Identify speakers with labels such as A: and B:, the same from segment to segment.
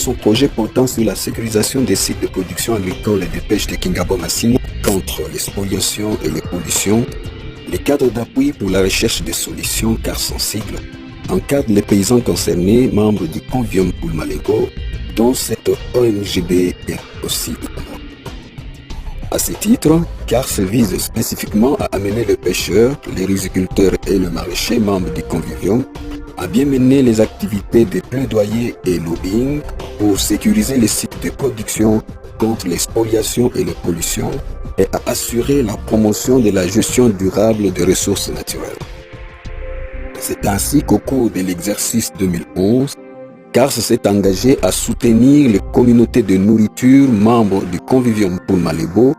A: son projet portant sur la sécurisation des sites de production agricole et de pêche de Kingabo-Massina contre les spoliations et les pollutions, les cadres d'appui pour la recherche des solutions, car son sigle, encadre les paysans concernés, membres du Convivium Poulmalego, dont cette ONGB est aussi. À ce titre, CARS vise spécifiquement à amener les pêcheurs, les riziculteurs et le maraîcher, membres du Convivium, à bien mener les activités de plaidoyer et lobbying pour sécuriser les sites de production contre les spoliations et les pollutions et à assurer la promotion de la gestion durable des ressources naturelles. C'est ainsi qu'au cours de l'exercice 2011, CARS s'est engagé à soutenir les communautés de nourriture membres du Convivium Poulmalebo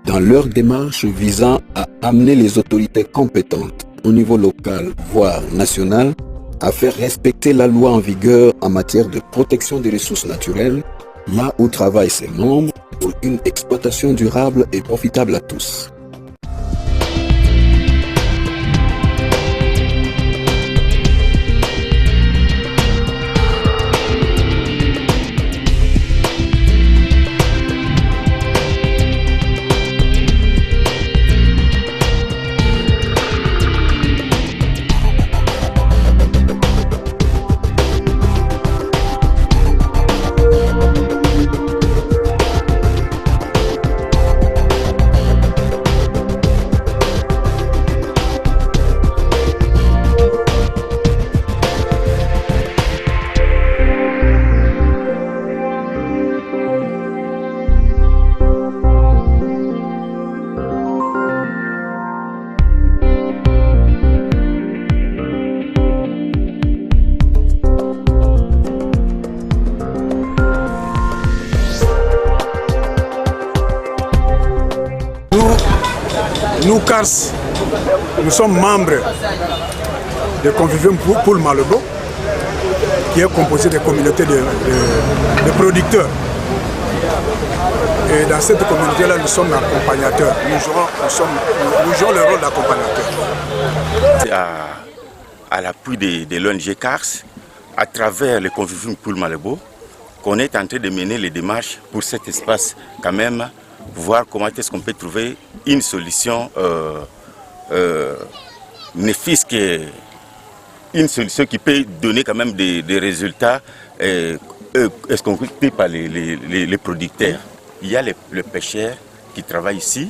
A: dans leur démarche visant à amener les autorités compétentes au niveau local, voire national, à faire respecter la loi en vigueur en matière de protection des ressources naturelles, là où travaillent ses membres pour une exploitation durable et profitable à tous.
B: Nous, CARS, nous sommes membres du Convivium Poulmalebo, qui est composé des communautés de producteurs. Et dans cette communauté-là, nous sommes accompagnateurs. Nous jouons le rôle d'accompagnateur.
C: À l'appui de l'ONG CARS, à travers le Convivium Poulmalebo, qu'on est en train de mener les démarches pour cet espace quand même, voir comment est-ce qu'on peut trouver une solution, ne fût-ce qu'une solution qui peut donner quand même des résultats escomptés par les producteurs. Il y a les pêcheurs qui travaillent ici,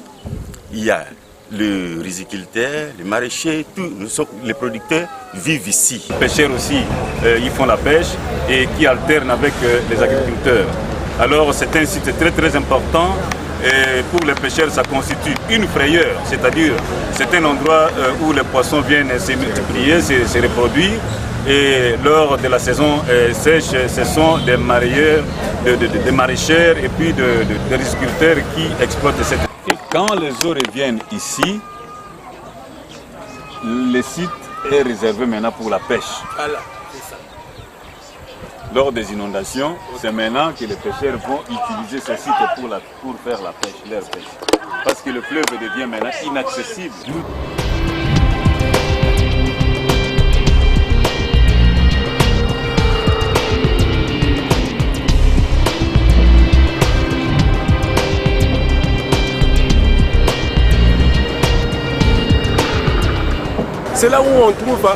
C: il y a le riziculteur, les maraîchers, les producteurs vivent ici.
D: Les pêcheurs aussi, ils font la pêche et qui alternent avec les agriculteurs. Alors c'est un site très très important. Et pour les pêcheurs, ça constitue une frayeur, c'est-à-dire c'est un endroit où les poissons viennent se multiplier, se reproduire. Et lors de la saison sèche, ce sont des maraîchers et puis des riziculteurs qui exploitent cette. Et quand les eaux reviennent ici, le site est réservé maintenant pour la pêche. Voilà. Lors des inondations, c'est maintenant que les pêcheurs vont utiliser ce site pour faire la pêche, leur pêche. Parce que le fleuve devient maintenant inaccessible.
B: C'est là où on trouve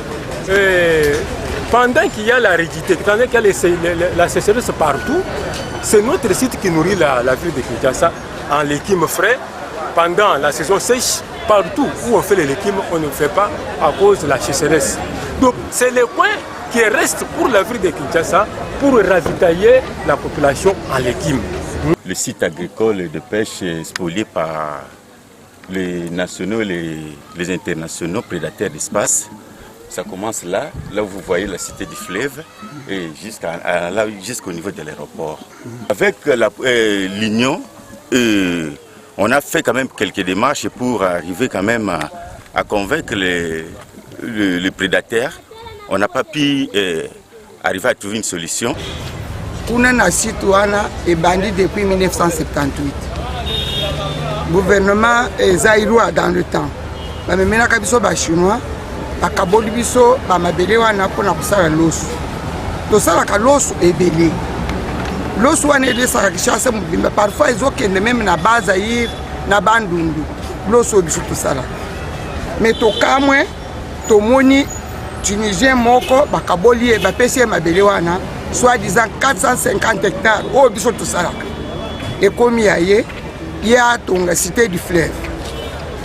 B: pendant qu'il y a l'aridité, pendant qu'il y a la sécheresse partout, c'est notre site qui nourrit la ville de Kinshasa en légumes frais. Pendant la saison sèche, partout où on fait les légumes, on ne fait pas à cause de la sécheresse. Donc c'est le coin qui reste pour la ville de Kinshasa pour ravitailler la population en légumes.
C: Le site agricole et de pêche est spolié par les nationaux et les internationaux prédateurs d'espace. Ça commence là où vous voyez la cité du fleuve et jusqu'au niveau de l'aéroport. Avec l'Union, on a fait quand même quelques démarches pour arriver quand même à convaincre les prédateurs. On n'a pas pu arriver à trouver une solution.
E: On a un site est banni depuis 1978. Le gouvernement zaïrois dans le temps. Mais maintenant, les Chinois, bakaboli biso ba mabele wana pona kusala loso. Tosala ka loso ebele. loso wana elesaka Kinshasa mobimba parfois ezokende même na base Zaïre na bandundu loso biso tosala mais tokamwe tomoni Tunisien moko bakaboli bapesi mabele wana soit disant 450 hectares o biso tosalaka ekomi yaye ya tonga cité du fleuve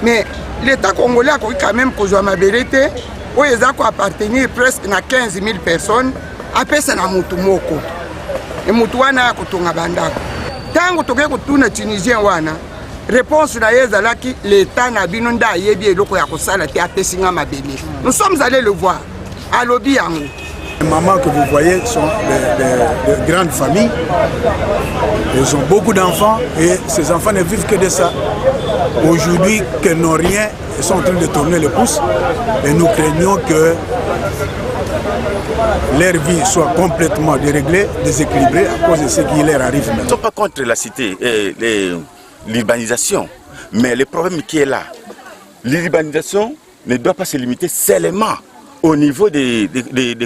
E: mais l'État congolais a quand même kozwa mabele te o ezako appartenir presque na 15 000 personnes apesa na mutu moko et mutu wana kotonga bandako tango toke kotuna Tunisien wana réponse na ezalaki l'État na bino nda yebi eloko ya kosala te apesinga mabele. Nous sommes allés le voir à Lobi Yango.
F: Les mamans que vous voyez sont de grandes familles. Ils ont beaucoup d'enfants et ces enfants ne vivent que de ça. Aujourd'hui, qu'ils n'ont rien, ils sont en train de tourner le pouce et nous craignons que leur vie soit complètement déréglée, déséquilibrée à cause de ce qui leur arrive maintenant.
C: Nous ne sommes pas contre la cité et l'urbanisation, mais le problème qui est là, l'urbanisation ne doit pas se limiter seulement au niveau des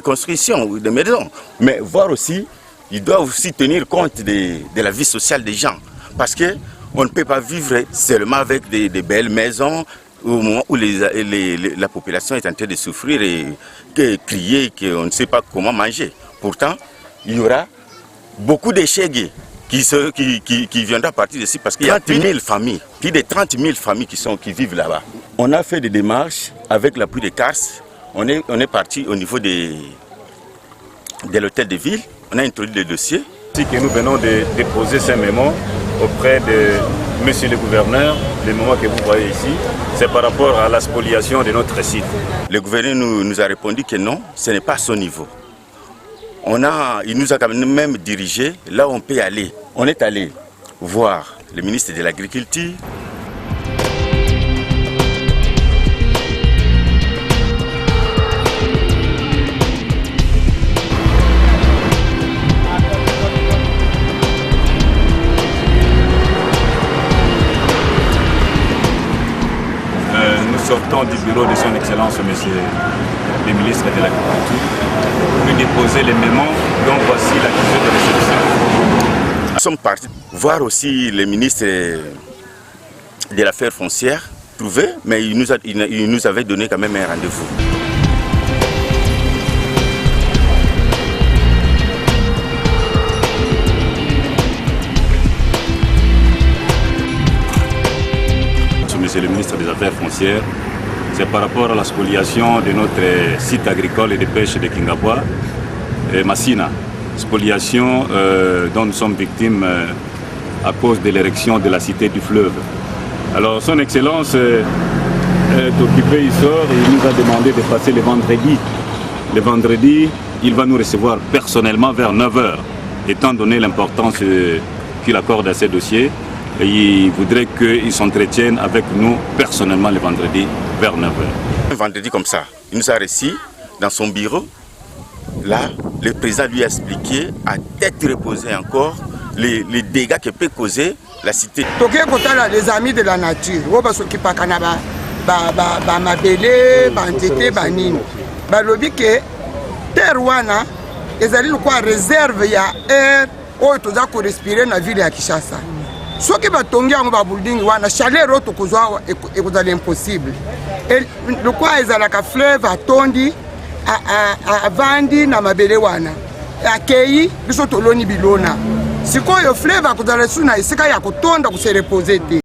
C: constructions ou des maisons, mais voir aussi, il doit aussi tenir compte de la vie sociale des gens, parce qu'on ne peut pas vivre seulement avec des belles maisons au moment où la population est en train de souffrir et crier qu'on ne sait pas comment manger. Pourtant, il y aura beaucoup d'échecs qui viendra à partir d'ici parce qu'il y a 30 000 familles, plus de 30 000 familles qui vivent là-bas. On a fait des démarches avec l'appui de CARS. On est parti au niveau de l'hôtel de ville. On a introduit le dossier.
D: Que nous venons de déposer ces mémos auprès de monsieur le gouverneur. Les mémos que vous voyez ici, c'est par rapport à la spoliation de notre site.
C: Le gouverneur nous a répondu que non, ce n'est pas à son niveau. Il nous a quand même dirigé là où on peut aller. On est allé voir le ministre de l'Agriculture.
D: Nous sortons du bureau de son Excellence, monsieur le ministre de l'Agriculture, pour lui déposer les mémos, donc voici l'accusé de réception.
C: Nous sommes partis voir aussi le ministre de l'Affaires foncières, trouvé, mais il nous avait donné quand même un rendez-vous.
D: Monsieur le ministre des Affaires foncières, c'est par rapport à la spoliation de notre site agricole et de pêche de Kingaboa et Massina. Spoliation dont nous sommes victimes à cause de l'érection de la cité du fleuve. Alors son Excellence est occupé, il sort et il nous a demandé de passer le vendredi. Le vendredi, il va nous recevoir personnellement vers 9 h, étant donné l'importance qu'il accorde à ces dossiers. Et il voudrait qu'il s'entretienne avec nous personnellement le vendredi vers 9 h.
C: Un vendredi comme ça, il nous a reçus dans son bureau. Là, le président lui a expliqué à tête reposée encore les dégâts que peut causer la cité.
E: Les amis de la nature, ils s'occupent de mabele, banzete, banini. Balobi que terre wana, ezali lokwa réserve ya air oyo toza ko respirer na ville ya Kinshasa. Soki batongi yango ba building wana chaleur oyo tokozwa ekozala impossible. Le quoi ezalaka fleuve atondi avandi na mabele wana. Akei biso toloni bilona. Sikoyo fleuve akozala suna esika ya kotonda ko se reposer te.